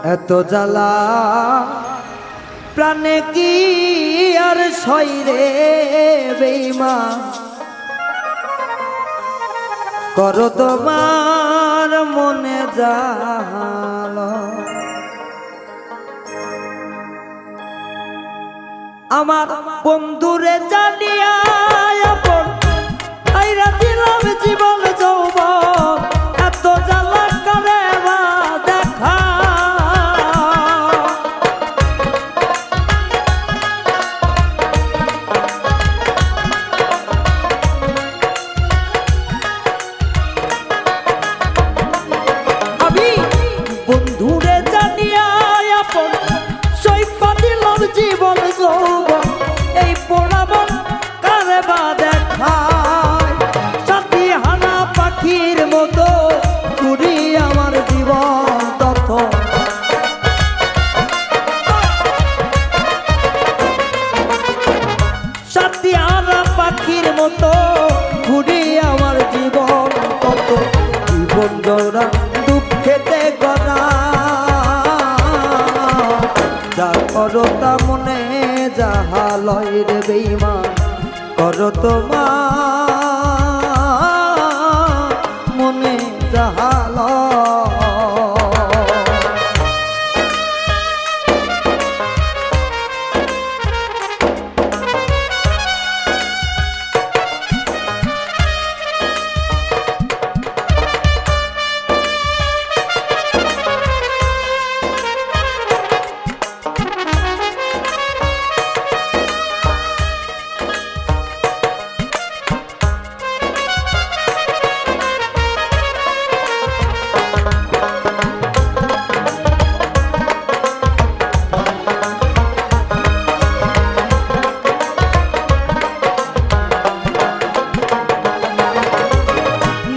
এত জ্বালা প্রাণে কি আর সইরে বেঈমান করো তোমার মনে জালো আমার বন্ধুরে জানিয়া আপন আইরা দিলাম জীবন যৌবন এত জ্বালা করে বা দেখা আমি বন্ধুরে জানিয়া আপন সইপা দিলাম জীবন যৌবন এই পোড়াবন কারে বা দেখায় সাথী হানা পাখির মতো ঘুরি আমার জীবন তথ্য সাথী হানা পাখির মতো ঘুরি আমার জীবন তথ্য জীবন জোড়া দুঃখেতে গড়া যা করো তা মনে যাহা লয় রে বেঈমান করো তোমার মনে যাহা লয়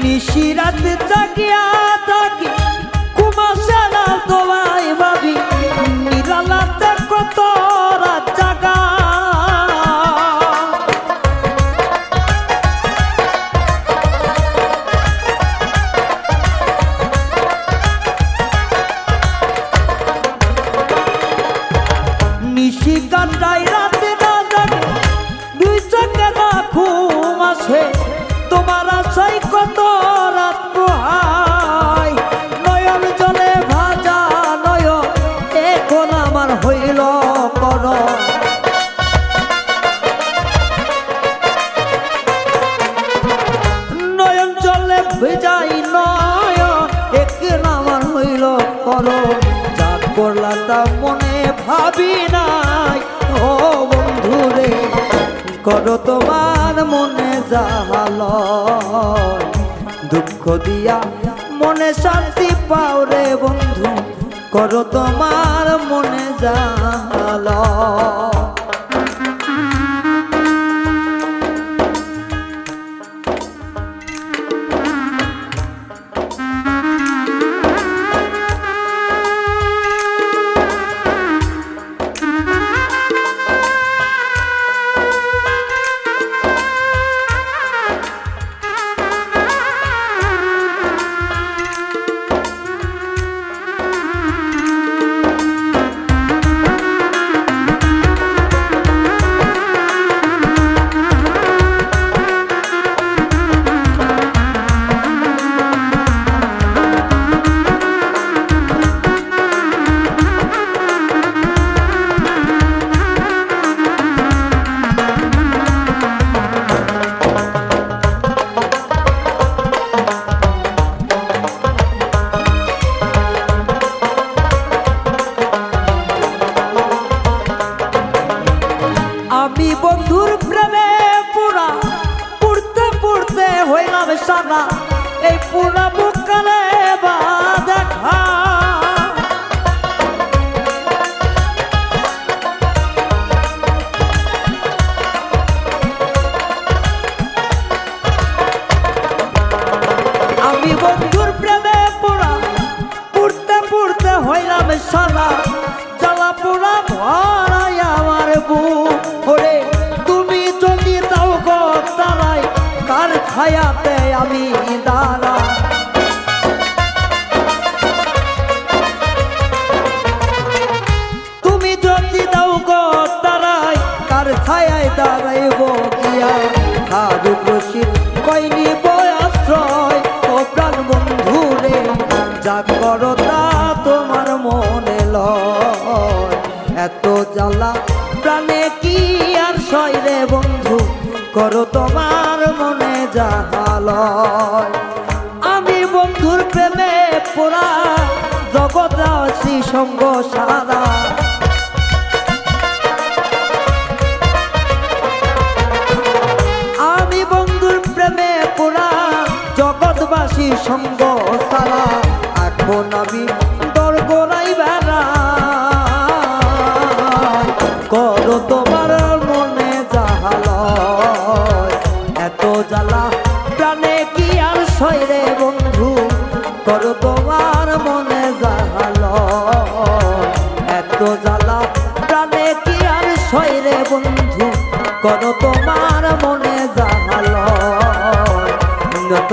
নিশিরাত জাগিয়া থাকি কুমাশা না তোমায় ভাবি নিরালাতে কত রাত জাগা নিশি কাটাই রাতে না জাগে দুই চোখে না ঘুম আসে তোমার আশাই কত রাত পোহাই নয়ন জলে ভাজা নয়ন এখন আমার হইল কর নয়ন জলে ভেজাই নয়ন এখন আমার হইল কর যা করলা তা মনে ভাবি নাই ও বন্ধুরে করো তোমার মনে জাহাল দুঃখ দিয়া মনে শান্তি পাও রে বন্ধু করো তোমার মনে জাহাল আমি বন্ধুর প্রেমে পুরা পুড়তে পুড়তে হইলাম সারা এই পুরা বুকালে বা দেখা আমি বন্ধুর প্রেমে পুরা পুড়তে পুড়তে হইলাম সারা জ্বালা পুরা ভরাই আমার বুক ওরে তুমি যদি দাও গো তারাই কার ছায়াতে আমি দাঁড়া বড়তা তোমার মনে লয়। এত জ্বালা প্রাণে কি আর সয় রে বন্ধু, করো তোমার মনে যাহা লয়। আমি বন্ধুর প্রেমে পোড়া, জগৎ আসি সঙ্গ সারা। আমি বন্ধুর প্রেমে পোড়া, জগৎবাসী সঙ্গ সারা। এখন আমি দরগোড়াই বেড়া, করো তোমার মনে যাহা লয়। এত জ্বালা প্রাণে কি আর সয় রে বন্ধু, করো তোমার মনে যাহা লয়। এত জ্বালা প্রাণে কি আর সয় রে বন্ধু, করো তোমার মনে যাহা লয়। যত